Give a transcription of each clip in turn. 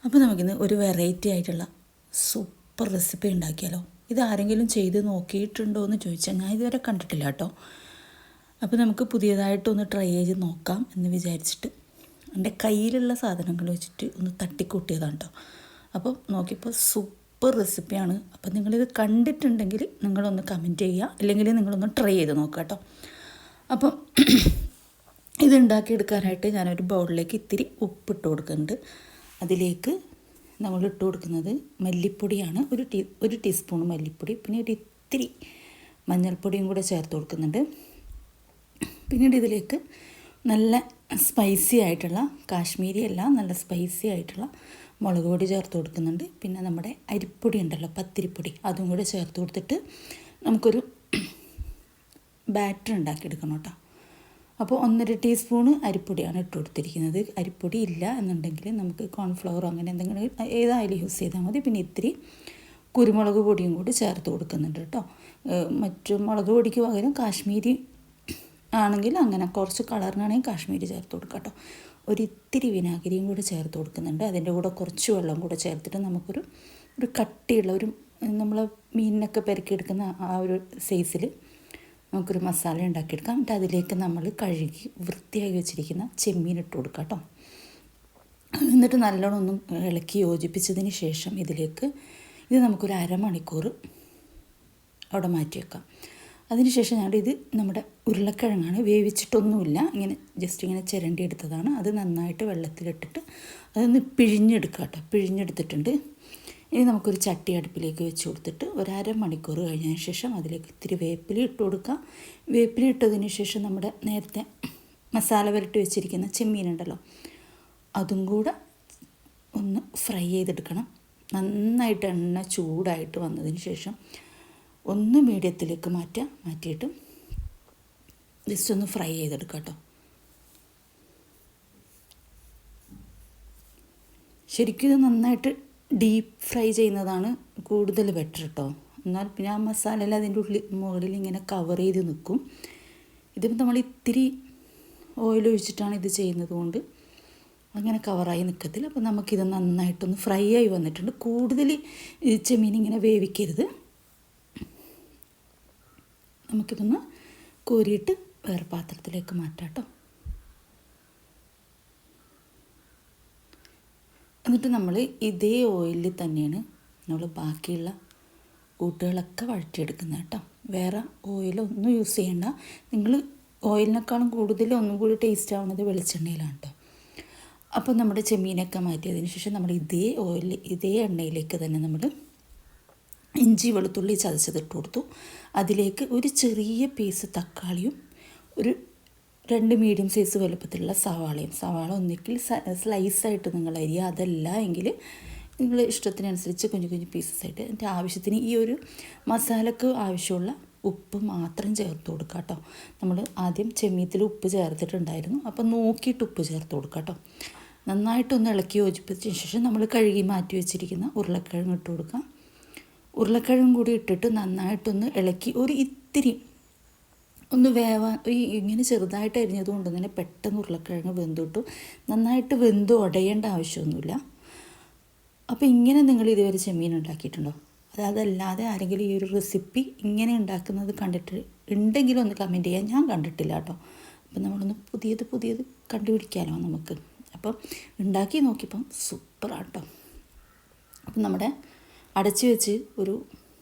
അപ്പോൾ നമുക്കിന്ന് ഒരു വെറൈറ്റി ആയിട്ടുള്ള സൂപ്പർ റെസിപ്പി ഉണ്ടാക്കിയാലോ. ഇതാരെങ്കിലും ചെയ്ത് നോക്കിയിട്ടുണ്ടോ എന്ന് ചോദിച്ചാൽ ഞാൻ ഇതുവരെ കണ്ടിട്ടില്ല കേട്ടോ. അപ്പോൾ നമുക്ക് പുതിയതായിട്ടൊന്ന് ട്രൈ ചെയ്ത് നോക്കാം എന്ന് വിചാരിച്ചിട്ട് എൻ്റെ കയ്യിലുള്ള സാധനങ്ങൾ വെച്ചിട്ട് ഒന്ന് തട്ടിക്കൂട്ടിയതാണ് കേട്ടോ. അപ്പോൾ നോക്കിയപ്പോൾ സൂപ്പർ റെസിപ്പിയാണ്. അപ്പോൾ നിങ്ങളിത് കണ്ടിട്ടുണ്ടെങ്കിൽ നിങ്ങളൊന്ന് കമൻറ്റ് ചെയ്യുക, അല്ലെങ്കിൽ നിങ്ങളൊന്ന് ട്രൈ ചെയ്ത് നോക്കുക കേട്ടോ. അപ്പം ഇത് ഉണ്ടാക്കിയെടുക്കാനായിട്ട് ഞാനൊരു ബൗളിലേക്ക് ഇത്തിരി ഉപ്പിട്ട് കൊടുക്കുന്നുണ്ട്. അതിലേക്ക് നമ്മൾ ഇട്ട് കൊടുക്കുന്നത് മല്ലിപ്പൊടിയാണ്. ഒരു ടീസ്പൂൺ മല്ലിപ്പൊടി, പിന്നെ ഒരു ഇത്തിരി മഞ്ഞൾപ്പൊടിയും കൂടെ ചേർത്ത് കൊടുക്കുന്നുണ്ട്. പിന്നീട് ഇതിലേക്ക് നല്ല സ്പൈസി ആയിട്ടുള്ള, കാശ്മീരി അല്ല, നല്ല സ്പൈസി ആയിട്ടുള്ള മുളക് പൊടി ചേർത്ത് കൊടുക്കുന്നുണ്ട്. പിന്നെ നമ്മുടെ അരിപ്പൊടി ഉണ്ടല്ലോ, പത്തിരിപ്പൊടി, അതും കൂടെ ചേർത്ത് കൊടുത്തിട്ട് നമുക്കൊരു ബാറ്റർ ഉണ്ടാക്കിയെടുക്കണം കേട്ടോ. അപ്പോൾ 1.5 ടീസ്പൂണ് അരിപ്പൊടിയാണ് ഇട്ട് കൊടുത്തിരിക്കുന്നത്. അരിപ്പൊടി ഇല്ല എന്നുണ്ടെങ്കിൽ നമുക്ക് കോൺഫ്ലവർ അങ്ങനെ എന്തെങ്കിലും ഏതായാലും യൂസ് ചെയ്താൽ മതി. പിന്നെ ഇത്തിരി കുരുമുളക് പൊടിയും കൂടി ചേർത്ത് കൊടുക്കുന്നുണ്ട് കേട്ടോ. മറ്റു മുളക് പൊടിക്ക് പകരം കാശ്മീരി ആണെങ്കിൽ അങ്ങനെ കുറച്ച് കളറിനാണെങ്കിൽ കാശ്മീരി ചേർത്ത് കൊടുക്കാം കേട്ടോ. ഒരിത്തിരി വിനാഗിരിയും കൂടി ചേർത്ത് കൊടുക്കുന്നുണ്ട്. അതിൻ്റെ കൂടെ കുറച്ച് വെള്ളം കൂടെ ചേർത്തിട്ട് നമുക്കൊരു കട്ടിയുള്ള നമ്മൾ മീനിനൊക്കെ പെരക്കിയെടുക്കുന്ന ആ ഒരു സൈസിൽ നമുക്കൊരു മസാല ഉണ്ടാക്കിയെടുക്കാം. എന്നിട്ട് അതിലേക്ക് നമ്മൾ കഴുകി വൃത്തിയാക്കി വെച്ചിരിക്കുന്ന ചെമ്മീൻ ഇട്ട് കൊടുക്കാം കേട്ടോ. എന്നിട്ട് നല്ലോണം ഒന്ന് ഇളക്കി യോജിപ്പിച്ചതിന് ശേഷം ഇത് നമുക്കൊരു അരമണിക്കൂർ അവിടെ മാറ്റി വെക്കാം. അതിനുശേഷം ഇത് നമ്മുടെ ഉരുളക്കിഴങ്ങാണ്, വേവിച്ചിട്ടൊന്നുമില്ല, ഇങ്ങനെ ജസ്റ്റ് ഇങ്ങനെ ചിരണ്ടി എടുത്തതാണ്. അത് നന്നായിട്ട് വെള്ളത്തിലിട്ടിട്ട് അതൊന്ന് പിഴിഞ്ഞെടുക്കാം കേട്ടോ. പിഴിഞ്ഞെടുത്തിട്ടുണ്ട്. ഇനി നമുക്കൊരു ചട്ടി അടുപ്പിലേക്ക് വെച്ച് കൊടുത്തിട്ട് ഒരു അരമണിക്കൂർ കഴിഞ്ഞതിന് ശേഷം അതിലേക്ക് ഇത്തിരി വേപ്പില ഇട്ട് കൊടുക്കാം. വേപ്പില ഇട്ടതിന് ശേഷം നമ്മുടെ നേരത്തെ മസാല പുരട്ടി വെച്ചിരിക്കുന്ന ചെമ്മീനുണ്ടല്ലോ, അതും കൂടെ ഒന്ന് ഫ്രൈ ചെയ്തെടുക്കണം. നന്നായിട്ട് എണ്ണ ചൂടായിട്ട് വന്നതിന് ശേഷം ഒന്ന് മീഡിയത്തിലേക്ക് മാറ്റിയിട്ട് ജസ്റ്റ് ഒന്ന് ഫ്രൈ ചെയ്തെടുക്കാം കേട്ടോ. ശരിക്കും ഇത് നന്നായിട്ട് ഡീപ്പ് ഫ്രൈ ചെയ്യുന്നതാണ് കൂടുതൽ ബെറ്റർ കേട്ടോ. എന്നാൽ പിന്നെ ആ മസാലയിൽ അതിൻ്റെ മുകളിൽ ഇങ്ങനെ കവർ ചെയ്ത് നിൽക്കും. ഇതിപ്പോൾ നമ്മൾ ഇത്തിരി ഓയിൽ ഒഴിച്ചിട്ടാണ് ഇത് ചെയ്യുന്നത് കൊണ്ട് അങ്ങനെ കവറായി നിൽക്കത്തില്ല. അപ്പോൾ നമുക്കിത് നന്നായിട്ടൊന്ന് ഫ്രൈ ആയി വന്നിട്ടുണ്ട്. കൂടുതൽ ചെമ്മീൻ ഇങ്ങനെ വേവിക്കരുത്. നമുക്കിതൊന്ന് കോരിയിട്ട് വേറെ പാത്രത്തിലേക്ക് മാറ്റാം കേട്ടോ. എന്നിട്ട് നമ്മൾ ഇതേ ഓയിലിൽ തന്നെയാണ് നമ്മൾ ബാക്കിയുള്ള കൂട്ടുകളൊക്കെ വഴറ്റിയെടുക്കുന്നത് കേട്ടോ. വേറെ ഓയിലൊന്നും യൂസ് ചെയ്യണ്ട. നിങ്ങൾ ഓയിലിനേക്കാളും കൂടുതൽ ഒന്നും കൂടി ടേസ്റ്റ് ആവുന്നത് വെളിച്ചെണ്ണയിലാണ് കേട്ടോ. അപ്പോൾ നമ്മുടെ ചെമ്മീനൊക്കെ മാറ്റിയതിന് ശേഷം നമ്മൾ ഇതേ എണ്ണയിലേക്ക് തന്നെ നമ്മൾ ഇഞ്ചി വെളുത്തുള്ളി ചതച്ചതിട്ട് കൊടുത്തു. അതിലേക്ക് ഒരു ചെറിയ പീസ് തക്കാളിയും ഒരു 2 മീഡിയം സൈസ് വലുപ്പത്തിലുള്ള സവാള ഒന്നിക്കിൽ സ്ലൈസായിട്ട് നിങ്ങൾ അരിയുക. അതല്ല എങ്കിൽ നിങ്ങൾ ഇഷ്ടത്തിനനുസരിച്ച് കുഞ്ഞു പീസസായിട്ട് എൻ്റെ ആവശ്യത്തിന് ഈ ഒരു മസാലക്ക് ആവശ്യമുള്ള ഉപ്പ് മാത്രം ചേർത്ത് കൊടുക്കുക കേട്ടോ. നമ്മൾ ആദ്യം ചെമ്മീത്തിൽ ഉപ്പ് ചേർത്തിട്ടുണ്ടായിരുന്നു, അപ്പോൾ നോക്കിയിട്ട് ഉപ്പ് ചേർത്ത് കൊടുക്കുക കേട്ടോ. നന്നായിട്ടൊന്ന് ഇളക്കി യോജിപ്പിച്ചതിന് ശേഷം നമ്മൾ കഴുകി മാറ്റി വെച്ചിരിക്കുന്ന ഉരുളക്കിഴങ്ങ് ഇട്ട് കൊടുക്കാം. ഉരുളക്കിഴങ്ങും കൂടി ഇട്ടിട്ട് നന്നായിട്ടൊന്ന് ഇളക്കി ഒരു ഇത്തിരി ഒന്ന് വേവാൻ, ഇങ്ങനെ ചെറുതായിട്ട് അരിഞ്ഞതുകൊണ്ട് തന്നെ പെട്ടെന്ന് ഉരുളക്കിഴങ്ങ് വെന്തിട്ടു. നന്നായിട്ട് വെന്ത് ഉടയേണ്ട ആവശ്യമൊന്നുമില്ല. അപ്പോൾ ഇങ്ങനെ നിങ്ങൾ ഇതുവരെ ചെമ്മീൻ ഉണ്ടാക്കിയിട്ടുണ്ടോ? അതല്ലാതെ ആരെങ്കിലും ഈ ഒരു റെസിപ്പി ഇങ്ങനെ ഉണ്ടാക്കുന്നത് കണ്ടിട്ട് ഉണ്ടെങ്കിലും ഒന്ന് കമൻറ്റ് ചെയ്യാൻ. ഞാൻ കണ്ടിട്ടില്ല കേട്ടോ. അപ്പം നമ്മളൊന്ന് പുതിയത് കണ്ടുപിടിക്കാമല്ലോ നമുക്ക്. അപ്പം ഉണ്ടാക്കി നോക്കിയപ്പം സൂപ്പറാട്ടോ. അപ്പം നമ്മുടെ അടച്ച് വെച്ച് ഒരു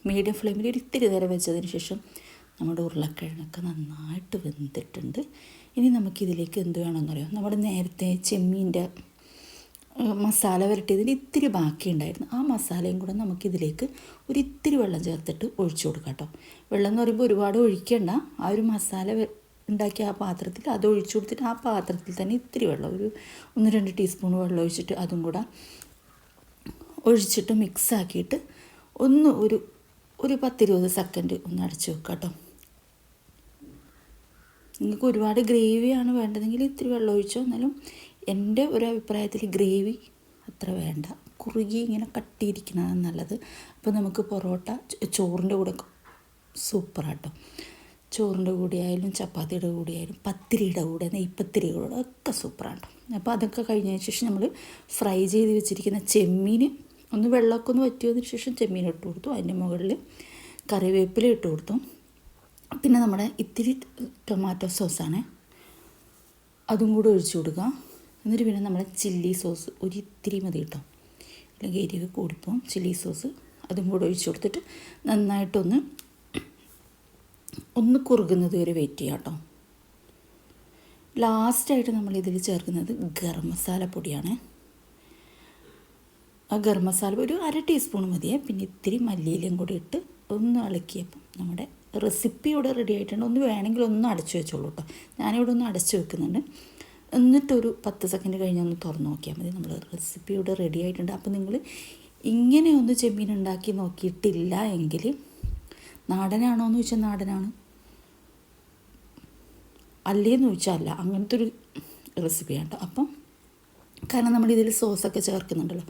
മീഡിയം ഫ്ലെയിമിൽ ഒരു ഇത്തിരി നേരം വെച്ചതിന് ശേഷം നമ്മുടെ ഉരുളക്കിഴങ്ങൊക്കെ നന്നായിട്ട് വെന്തിട്ടുണ്ട്. ഇനി നമുക്കിതിലേക്ക് എന്ത് വേണമെന്നറിയാം. നമ്മുടെ നേരത്തെ ചെമ്മീൻ്റെ മസാല വരട്ടിയതിൽ ഇത്തിരി ബാക്കിയുണ്ടായിരുന്നു. ആ മസാലയും കൂടെ നമുക്കിതിലേക്ക് ഒരു ഇത്തിരി വെള്ളം ചേർത്തിട്ട് ഒഴിച്ചു കൊടുക്കാം കേട്ടോ. വെള്ളം എന്ന് പറയുമ്പോൾ ഒരുപാട് ഒഴിക്കേണ്ട. ആ ഒരു മസാല ഉണ്ടാക്കിയ ആ പാത്രത്തിൽ അത് ഒഴിച്ചു കൊടുത്തിട്ട് ആ പാത്രത്തിൽ തന്നെ ഇത്തിരി വെള്ളം, ഒരു 1-2 ടീസ്പൂൺ വെള്ളം ഒഴിച്ചിട്ട് അതും കൂടെ ഒഴിച്ചിട്ട് മിക്സാക്കിയിട്ട് ഒന്ന് ഒരു 10-20 സെക്കൻഡ് ഒന്ന് അടച്ച് വെക്കാം കേട്ടോ. നിങ്ങൾക്ക് ഒരുപാട് ഗ്രേവിയാണ് വേണ്ടതെങ്കിൽ ഇത്തിരി വെള്ളം ഒഴിച്ചോ. എന്നാലും എൻ്റെ ഒരു അഭിപ്രായത്തിൽ ഗ്രേവി അത്ര വേണ്ട, കുറുകി ഇങ്ങനെ കട്ടിയിരിക്കുന്നതാണ് നല്ലത്. അപ്പോൾ നമുക്ക് പൊറോട്ട ചോറിൻ്റെ കൂടെ സൂപ്പറാട്ടോ. ചോറിൻ്റെ കൂടെ ആയാലും ചപ്പാത്തിയുടെ കൂടെ ആയാലും പത്തിരിയുടെ കൂടെ നെയ്പ്പത്തിരിയുടെ കൂടെ ഒക്കെ സൂപ്പറാണ് കേട്ടോ. അപ്പോൾ അതൊക്കെ കഴിഞ്ഞതിന് ശേഷം നമ്മൾ ഫ്രൈ ചെയ്ത് വെച്ചിരിക്കുന്ന ചെമ്മീൻ ഒന്ന് വെള്ളമൊക്കെ ഒന്ന് വറ്റിയതിന് ശേഷം ചെമ്മീൻ ഇട്ട് കൊടുത്തു. അതിൻ്റെ മുകളിൽ കറിവേപ്പില ഇട്ട് കൊടുത്തു. പിന്നെ നമ്മുടെ ഇത്തിരി ടൊമാറ്റോ സോസാണ്, അതും കൂടെ ഒഴിച്ചു കൊടുക്കുക. എന്നിട്ട് പിന്നെ നമ്മുടെ ചില്ലി സോസ് ഒരു ഇത്തിരി മതി കേട്ടോ, അല്ലെങ്കിൽ എരിവ് കൂടിപ്പോവും. ചില്ലി സോസ് അതും കൂടെ ഒഴിച്ചു കൊടുത്തിട്ട് നന്നായിട്ടൊന്ന് കുറുകുന്നത് വരെ വെയിറ്റ് ചെയ്യാം കേട്ടോ. ലാസ്റ്റായിട്ട് നമ്മളിതിൽ ചേർക്കുന്നത് ഗരം മസാല പൊടിയാണ്. ആ ഗരം മസാല ഒരു 1/2 ടീസ്പൂൺ മതിയേ. പിന്നെ ഇത്തിരി മല്ലിയിലയും കൂടി ഇട്ട് ഒന്ന് ഇളക്കിയപ്പം നമ്മുടെ റെസിപ്പി ഇവിടെ റെഡി ആയിട്ടുണ്ട്. ഒന്ന് വേണമെങ്കിൽ ഒന്ന് അടച്ചു വെച്ചോളൂ കേട്ടോ. ഞാനിവിടെ ഒന്ന് അടച്ചു വെക്കുന്നുണ്ട്. എന്നിട്ടൊരു 10 സെക്കൻഡ് കഴിഞ്ഞ് ഒന്ന് തുറന്ന് നോക്കിയാൽ മതി. നമ്മൾ റെസിപ്പി ഇവിടെ റെഡി ആയിട്ടുണ്ട്. അപ്പോൾ നിങ്ങൾ ഇങ്ങനെ ഒന്ന് ചെമ്മീൻ ഉണ്ടാക്കി നോക്കിയിട്ടില്ല എങ്കിൽ, നാടനാണോ എന്ന് ചോദിച്ചാൽ നാടനാണ്, അല്ലേന്ന് ചോദിച്ചാൽ അല്ല, അങ്ങനത്തെ ഒരു റെസിപ്പിയാണ് കേട്ടോ. അപ്പം കാരണം നമ്മളിതിൽ സോസൊക്കെ ചേർക്കുന്നുണ്ടല്ലോ.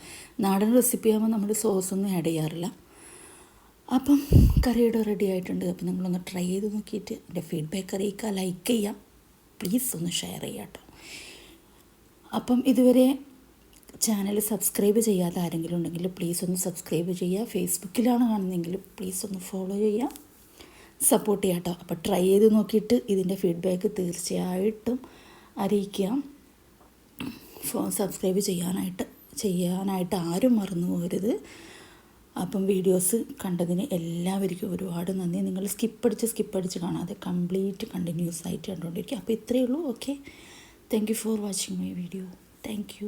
നാടൻ റെസിപ്പി ആകുമ്പോൾ നമ്മൾ സോസൊന്നും ആഡ് ചെയ്യാറില്ല. അപ്പം കറിയുടെ റെഡി ആയിട്ടുണ്ട്. അപ്പം നിങ്ങളൊന്ന് ട്രൈ ചെയ്ത് നോക്കിയിട്ട് എൻ്റെ ഫീഡ്ബാക്ക് അറിയിക്കുക, ലൈക്ക് ചെയ്യുക, പ്ലീസ് ഒന്ന് ഷെയർ ചെയ്യുക കേട്ടോ. അപ്പം ഇതുവരെ ചാനൽ സബ്സ്ക്രൈബ് ചെയ്യാതെ ആരെങ്കിലും ഉണ്ടെങ്കിൽ പ്ലീസ് ഒന്ന് സബ്സ്ക്രൈബ് ചെയ്യുക. ഫേസ്ബുക്കിലാണ് കാണുന്നതെങ്കിൽ പ്ലീസ് ഒന്ന് ഫോളോ ചെയ്യുക, സപ്പോർട്ട് ചെയ്യുക കേട്ടോ. അപ്പോൾ ട്രൈ ചെയ്ത് നോക്കിയിട്ട് ഇതിൻ്റെ ഫീഡ്ബാക്ക് തീർച്ചയായിട്ടും അറിയിക്കുക. സബ്സ്ക്രൈബ് ചെയ്യാനായിട്ട് ആരും മറന്നു പോകരുത്. അപ്പം വീഡിയോസ് കണ്ടതിന് എല്ലാവർക്കും ഒരുപാട് നന്ദി. നിങ്ങൾ സ്കിപ്പടിച്ച് കാണാതെ കംപ്ലീറ്റ് കണ്ടിന്യൂസ് ആയിട്ട് കണ്ടുകൊണ്ടിരിക്കുക. അപ്പോൾ ഇത്രയേ ഉള്ളൂ. Okay, thank you for watching my video. Thank you.